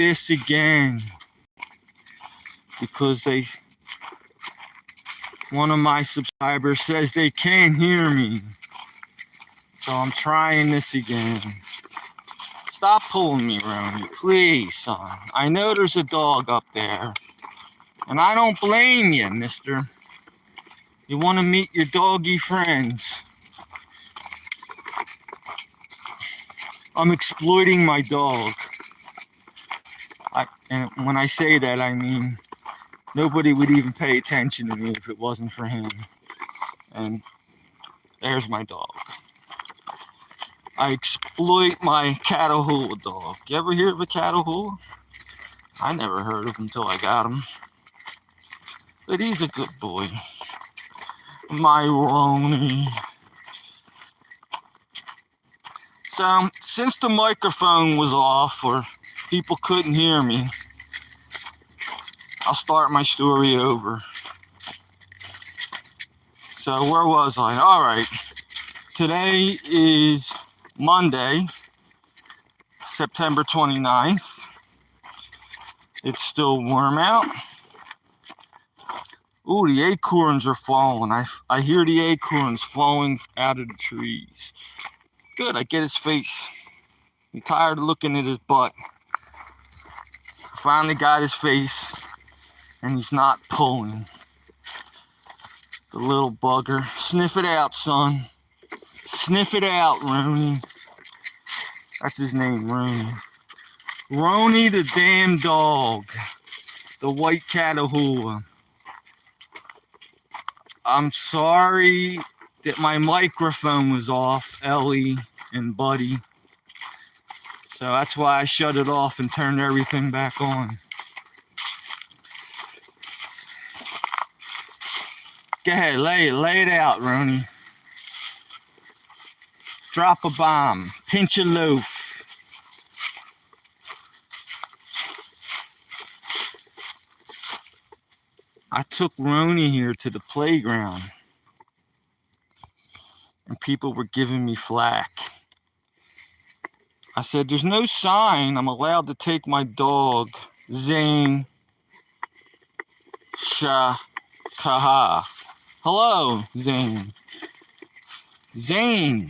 this again because one of my subscribers says they can't hear me. So I'm trying this again. Stop pulling me, Ronnie, please, son. I know there's a dog up there. And I don't blame you, mister. You want to meet your doggy friends. I'm exploiting my dog. And when I say that, I mean nobody would even pay attention to me if it wasn't for him. And there's my dog. I exploit my Catahoula dog. You ever hear of a Catahoula? I never heard of him until I got him. But he's a good boy. My Ronnie. So, since the microphone was off or people couldn't hear me, I'll start my story over. So, where was I? All right. Today is Monday, September 29th. It's still warm out. Ooh, the acorns are falling. I hear the acorns falling out of the trees. Good, I get his face. I'm tired of looking at his butt. Finally got his face, and he's not pulling. The little bugger. Sniff it out, son. Sniff it out, Roni. That's his name, Roni. Roni the damn dog. The white Catahoula. I'm sorry that my microphone was off, Ellie and Buddy. So that's why I shut it off and turned everything back on. Go ahead, lay it out, Roni. Drop a bomb. Pinch a loaf. I took Roni here to the playground. And people were giving me flack. I said, there's no sign I'm allowed to take my dog, Zane Shakaha. Hello, Zane. Zane.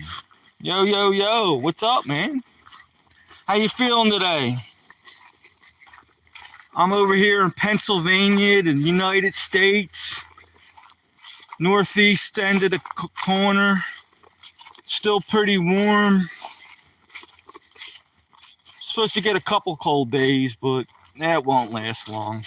Yo, yo, yo. What's up, man? How you feeling today? I'm over here in Pennsylvania, the United States. Northeast end of the corner. Still pretty warm. Supposed to get a couple cold days, but that won't last long.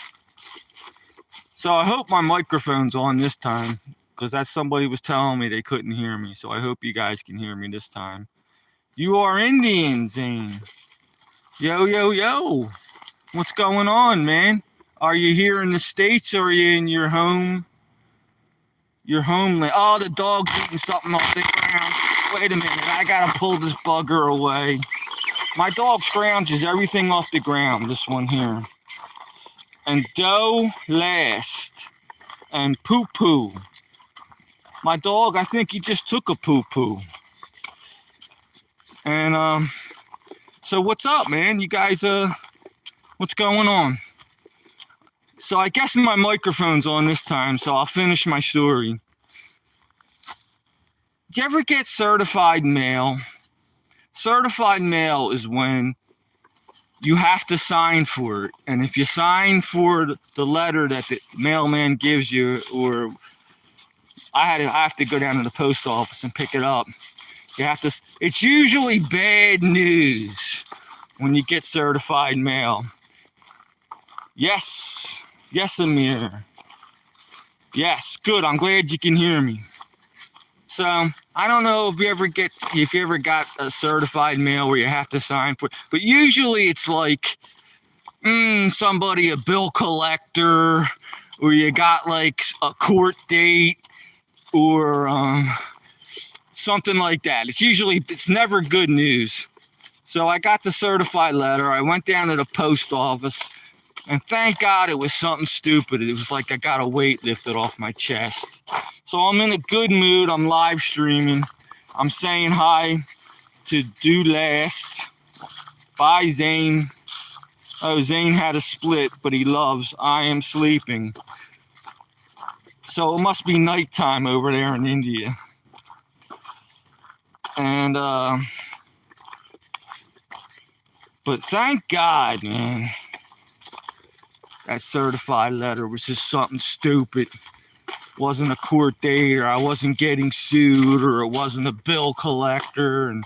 So I hope my microphone's on this time, because that somebody was telling me they couldn't hear me. So I hope you guys can hear me this time. You are Indian, Zane. Yo, yo, yo. What's going on, man? Are you here in the States or are you in your home? Your homeland. Oh, the dog's eating something off the ground. Wait a minute, I gotta pull this bugger away. My dog scrounges everything off the ground, this one here. And dough last. And poo-poo. My dog, I think he just took a poo-poo. And, so what's up, man? You guys, what's going on? So I guess my microphone's on this time, so I'll finish my story. Do you ever get certified mail? Certified mail is when you have to sign for it. And if you sign for the letter that the mailman gives you, or I have to go down to the post office and pick it up. You have to. It's usually bad news when you get certified mail. Yes. Yes, Amir. Yes, good. I'm glad you can hear me. So I don't know if you ever got a certified mail where you have to sign for it, but usually it's like somebody, a bill collector, or you got like a court date, or something like that. It's never good news. So I got the certified letter. I went down to the post office. And thank God it was something stupid. It was like I got a weight lifted off my chest. So I'm in a good mood. I'm live streaming. I'm saying hi to Do Last. Bye, Zane. Oh, Zane had a split, but he loves I Am Sleeping. So it must be nighttime over there in India. And, but thank God, man, that certified letter was just something stupid. Wasn't a court date, or I wasn't getting sued, or it wasn't a bill collector. And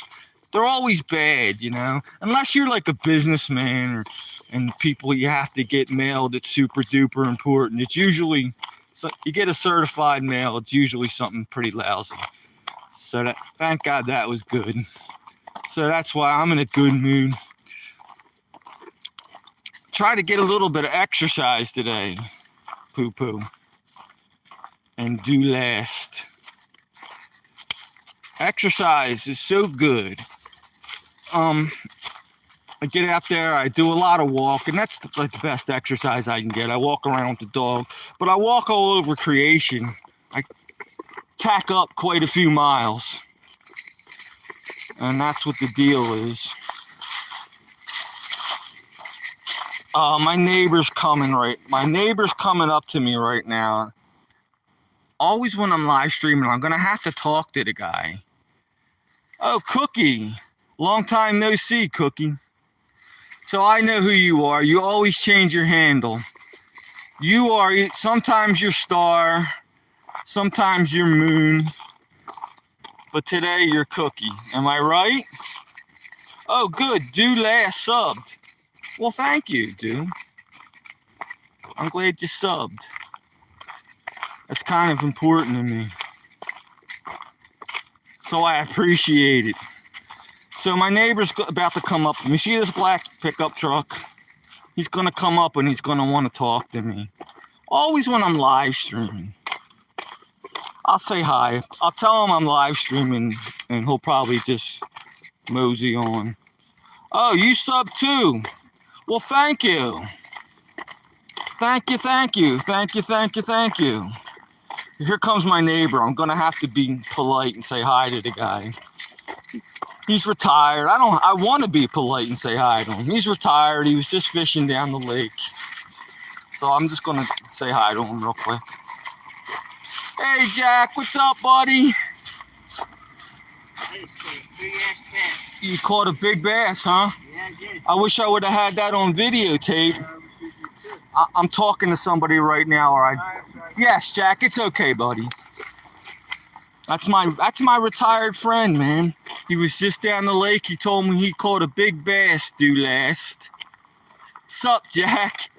they're always bad, you know, unless you're like a businessman or and people you have to get mail that's super duper important. It's usually, so you get a certified mail, it's usually something pretty lousy. So that, thank God that was good. So that's why I'm in a good mood. Try to get a little bit of exercise today, poo-poo, and do last. Exercise is so good. I get out there, I do a lot of walking. That's like the best exercise I can get. I walk around with the dog, but I walk all over creation. I tack up quite a few miles, and that's what the deal is. My neighbor's coming up to me right now. Always when I'm live streaming, I'm gonna have to talk to the guy. Oh, Cookie, long time no see, Cookie. So I know who you are. You always change your handle. You are, sometimes you're Star, sometimes you're Moon, but today you're Cookie. Am I right? Oh, good. Dude last subbed. Well, thank you, dude. I'm glad you subbed. That's kind of important to me. So I appreciate it. So my neighbor's about to come up to me. See this black pickup truck? He's going to come up and he's going to want to talk to me. Always when I'm live streaming. I'll say hi. I'll tell him I'm live streaming and he'll probably just mosey on. Oh, you sub too. Well, thank you. Thank you, thank you. Thank you, thank you, thank you. Here comes my neighbor. I'm going to have to be polite and say hi to the guy. He's retired. I want to be polite and say hi to him. He's retired. He was just fishing down the lake. So I'm just going to say hi to him real quick. Hey, Jack. What's up, buddy? You caught a big bass, huh? Yeah, I did. I wish I would have had that on videotape. I'm talking to somebody right now. Yes, Jack. It's okay, buddy. That's my retired friend, man. He was just down the lake. He told me he caught a big bass due last. Sup, Jack?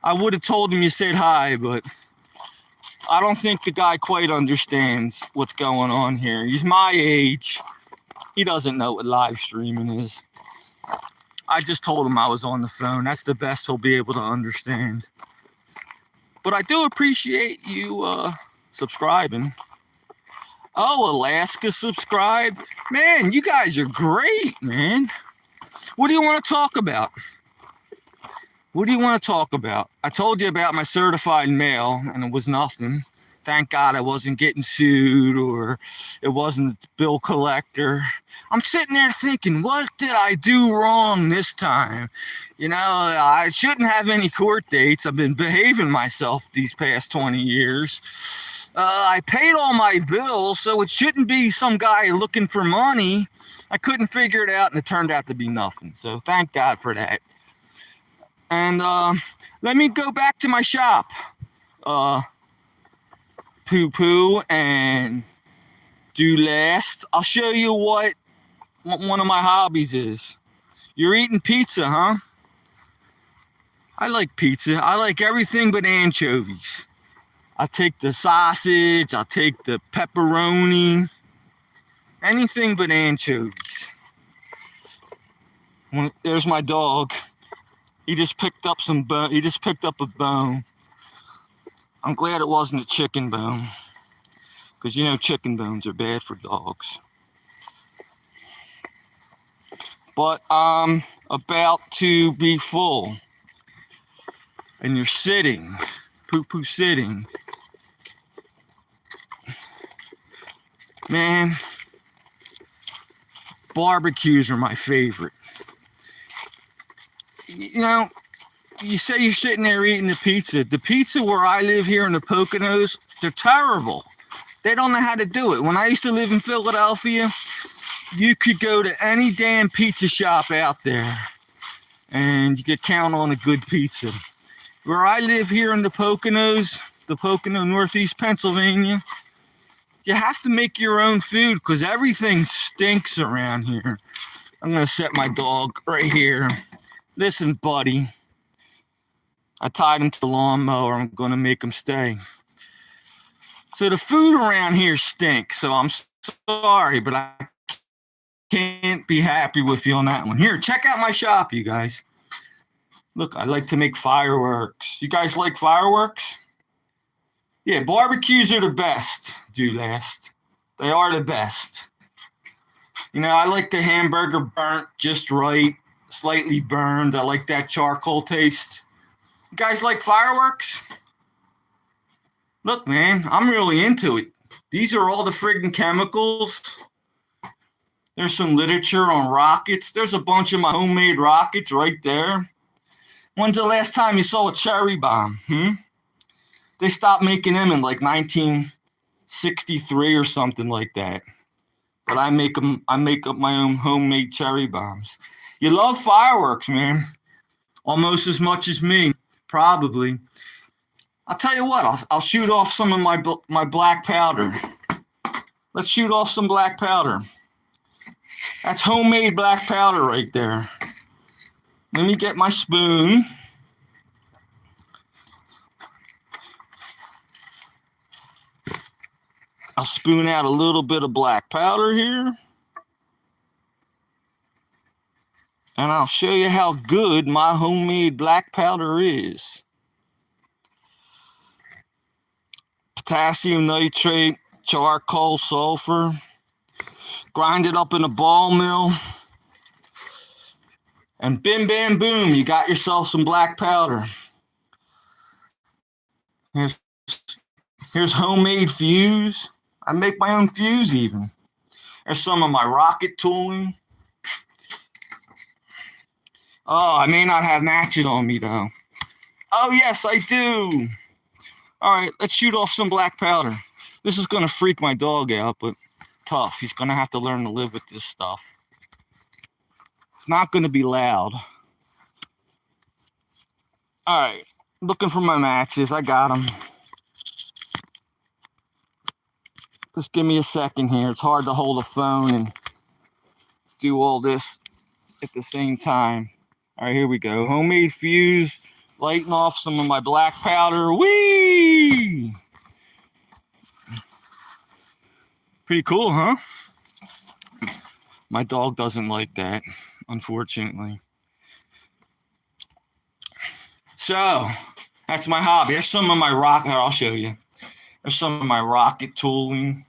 I would have told him you said hi, but I don't think the guy quite understands what's going on here. He's my age. He doesn't know what live streaming is. I just told him I was on the phone. That's the best he'll be able to understand. But I do appreciate you subscribing. Oh, Alaska subscribed. Man, you guys are great, man. What do you want to talk about? What do you want to talk about? I told you about my certified mail, and it was nothing. Thank God I wasn't getting sued, or it wasn't a bill collector. I'm sitting there thinking, what did I do wrong this time? You know, I shouldn't have any court dates. I've been behaving myself these past 20 years. I paid all my bills, so it shouldn't be some guy looking for money. I couldn't figure it out, and it turned out to be nothing. So thank God for that. And let me go back to my shop. Poo-poo and do last. I'll show you what one of my hobbies is. You're eating pizza, huh? I like pizza. I like everything but anchovies. I'll take the sausage, I'll take the pepperoni, anything but anchovies. There's my dog. He just picked up some bone. He just picked up a bone. I'm glad it wasn't a chicken bone, because you know chicken bones are bad for dogs. But I'm about to be full, and you're sitting, poo-poo sitting. Man, barbecues are my favorite. you know, you say you're sitting there eating the pizza. The pizza where I live here in the Poconos, they're terrible. They don't know how to do it. When I used to live in Philadelphia, you could go to any damn pizza shop out there and you could count on a good pizza. Where I live here in the Poconos, Northeast Pennsylvania, you have to make your own food because everything stinks around here. I'm going to set my dog right here. Listen, buddy. I tied him to the lawnmower. I'm going to make him stay. So the food around here stinks. So I'm sorry, but I can't be happy with you on that one. Here, check out my shop, you guys. Look, I like to make fireworks. You guys like fireworks? Yeah, barbecues are the best, do last. They are the best. You know, I like the hamburger burnt just right, slightly burned. I like that charcoal taste. You guys like fireworks? Look, man, I'm really into it. These are all the friggin' chemicals. There's some literature on rockets. There's a bunch of my homemade rockets right there. When's the last time you saw a cherry bomb? They stopped making them in like 1963 or something like that. But I make up my own homemade cherry bombs. You love fireworks, man. Almost as much as me, probably. I'll tell you what, I'll shoot off some of my black powder. Let's shoot off some black powder. That's homemade black powder right there. Let me get my spoon. I'll spoon out a little bit of black powder here. And I'll show you how good my homemade black powder is. Potassium nitrate, charcoal, sulfur. Grind it up in a ball mill. And bim, bam, boom, you got yourself some black powder. Here's homemade fuse. I make my own fuse even. There's some of my rocket tooling. Oh, I may not have matches on me though. Oh yes, I do. All right, let's shoot off some black powder. This is gonna freak my dog out, but tough. He's gonna have to learn to live with this stuff. It's not gonna be loud. All right, looking for my matches. I got them. Just give me a second here. It's hard to hold a phone and do all this at the same time. All right, here we go. Homemade fuse, lighting off some of my black powder. Whee! Pretty cool, huh? My dog doesn't like that, unfortunately. So, that's my hobby. There's some of my rocket. I'll show you. There's some of my rocket tooling.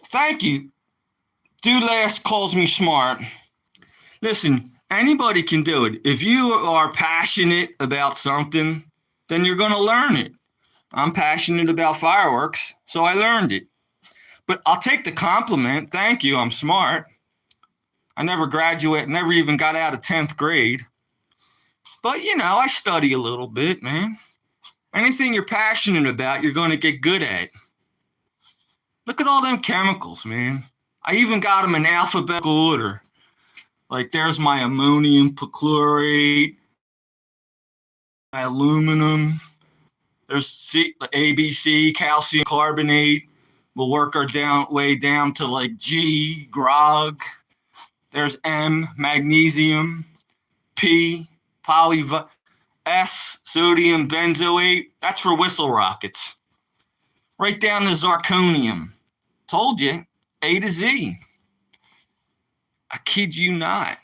Thank you. Dude last calls me smart. Listen, anybody can do it. If you are passionate about something, then you're going to learn it. I'm passionate about fireworks, so I learned it. But I'll take the compliment. Thank you. I'm smart. I never graduated, never even got out of 10th grade. But, you know, I study a little bit, man. Anything you're passionate about, you're going to get good at. Look at all them chemicals, man. I even got them in alphabetical order. Like there's my ammonium perchlorate, my aluminum. There's ABC, calcium carbonate. We'll work our way down to like G, grog. There's M, magnesium. P, S, sodium benzoate. That's for whistle rockets. Right down to zirconium. Told you, A to Z. I kid you not.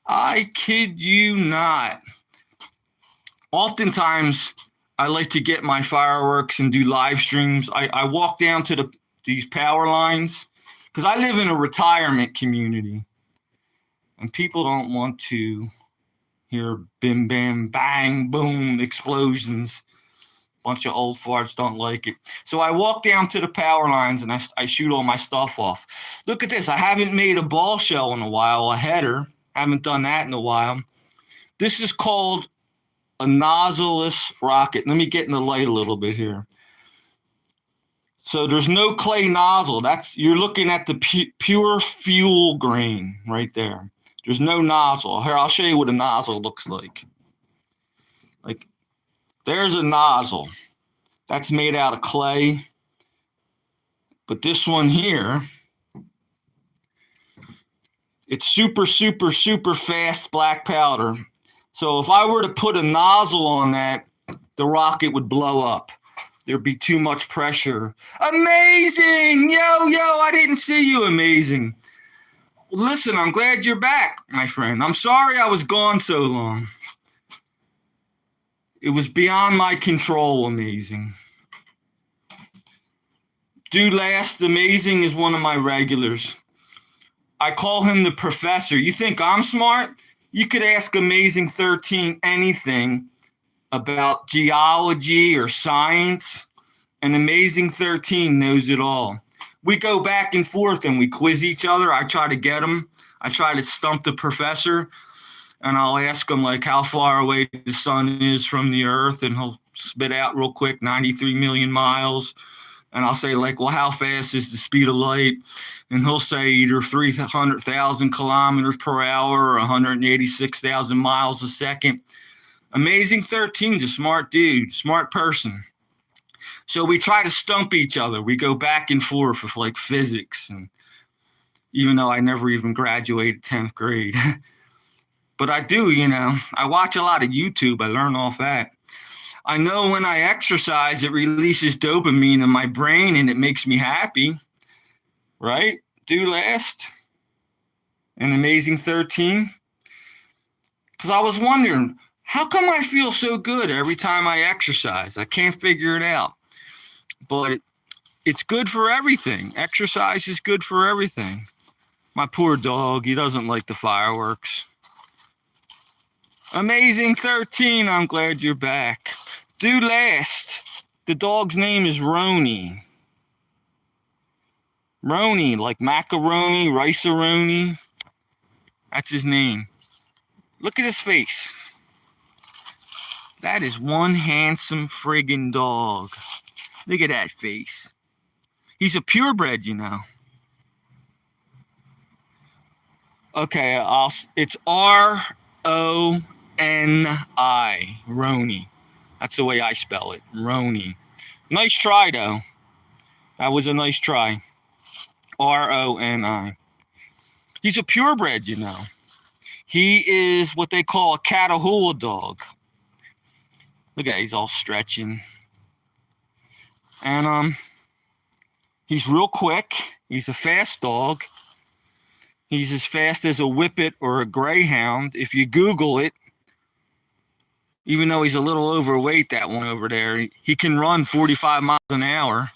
I kid you not. Oftentimes, I like to get my fireworks and do live streams. I walk down to these power lines because I live in a retirement community. And people don't want to hear bim, bam, bang, boom, explosions. Bunch of old farts don't like it. So I walk down to the power lines and I shoot all my stuff off. Look at this. I haven't made a ball shell in a while, a header. Haven't done that in a while. This is called a nozzle-less rocket. Let me get in the light a little bit here. So there's no clay nozzle. You're looking at the pure fuel grain right there. There's no nozzle. Here, I'll show you what a nozzle looks like. Like, there's a nozzle. That's made out of clay. But this one here, it's super, super, super fast black powder. So if I were to put a nozzle on that, the rocket would blow up. There'd be too much pressure. Amazing! Yo, I didn't see you, Amazing. Listen, I'm glad you're back, my friend. I'm sorry I was gone so long. It was beyond my control, Amazing. Dude Last, Amazing is one of my regulars. I call him the professor. You think I'm smart? You could ask Amazing 13 anything about geology or science, and Amazing 13 knows it all. We go back and forth and we quiz each other. I try to get him. I try to stump the professor, and I'll ask him like how far away the sun is from the earth, and he'll spit out real quick 93 million miles. And I'll say like, well, how fast is the speed of light? And he'll say either 300,000 kilometers per hour or 186,000 miles a second. Amazing 13's a smart dude, smart person. So we try to stump each other. We go back and forth with like physics, and even though I never even graduated 10th grade. But I do, I watch a lot of YouTube. I learn off that. I know when I exercise, it releases dopamine in my brain and it makes me happy. Right? Do Last and Amazing 13. Because I was wondering, how come I feel so good every time I exercise? I can't figure it out. But it's good for everything. Exercise is good for everything. My poor dog, he doesn't like the fireworks. Amazing 13, I'm glad you're back. Do Last, the dog's name is Roni. Roni, like macaroni, rice-a-roni. That's his name. Look at his face. That is one handsome friggin' dog. Look at that face. He's a purebred, Okay, it's R-O-N-I, Roni. That's the way I spell it, Roni. Nice try, though. That was a nice try. R-O-N-I. He's a purebred, He is what they call a Catahoula dog. Look at that, he's all stretching. And he's real quick. He's a fast dog. He's as fast as a whippet or a greyhound. If you Google it, even though he's a little overweight, that one over there, he can run 45 miles an hour.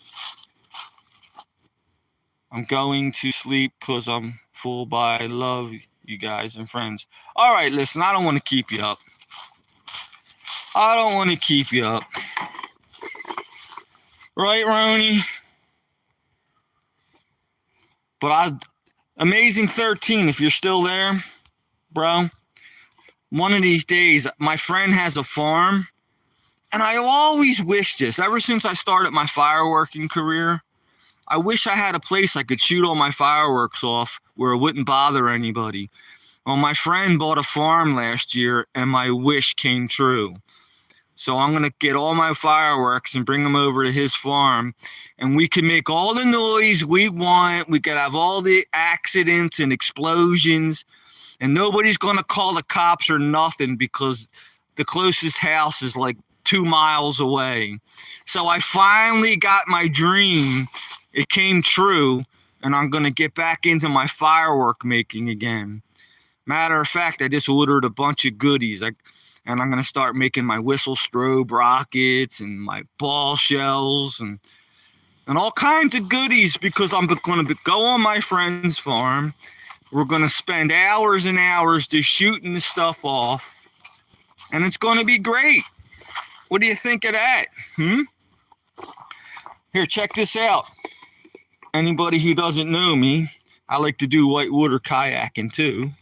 I'm going to sleep because I'm full, but I love you guys and friends. All right, listen, I don't want to keep you up. Right, Roni? But Amazing 13, if you're still there, bro, one of these days, my friend has a farm, and I always wished this, ever since I started my fireworking career, I wish I had a place I could shoot all my fireworks off where it wouldn't bother anybody. Well, my friend bought a farm last year, and my wish came true. So I'm going to get all my fireworks and bring them over to his farm, and we can make all the noise we want. We could have all the accidents and explosions, and nobody's going to call the cops or nothing because the closest house is like 2 miles away. So I finally got my dream. It came true, and I'm going to get back into my firework making again. Matter of fact, I just ordered a bunch of goodies. And I'm going to start making my whistle strobe rockets and my ball shells and all kinds of goodies because I'm going to go on my friend's farm. We're going to spend hours and hours just shooting the stuff off, and it's going to be great. What do you think of that? Here, check this out. Anybody who doesn't know me, I like to do whitewater kayaking too.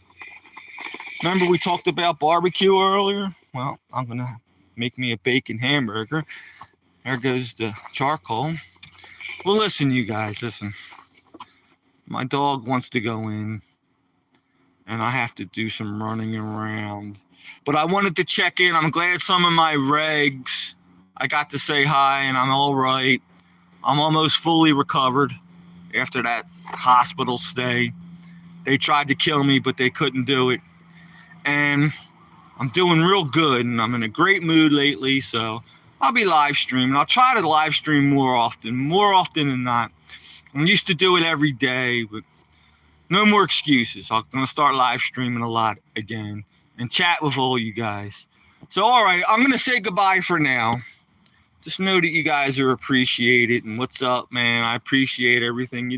Remember we talked about barbecue earlier? Well, I'm going to make me a bacon hamburger. There goes the charcoal. Well, listen, you guys, listen. My dog wants to go in, and I have to do some running around. But I wanted to check in. I'm glad some of my regs, I got to say hi, and I'm all right. I'm almost fully recovered after that hospital stay. They tried to kill me, but they couldn't do it. And I'm doing real good, and I'm in a great mood lately, so I'll be live streaming. I'll try to live stream more often than not. I used to do it every day, but no more excuses. I'm going to start live streaming a lot again and chat with all you guys. So, all right, I'm going to say goodbye for now. Just know that you guys are appreciated, and what's up, man? I appreciate everything you do.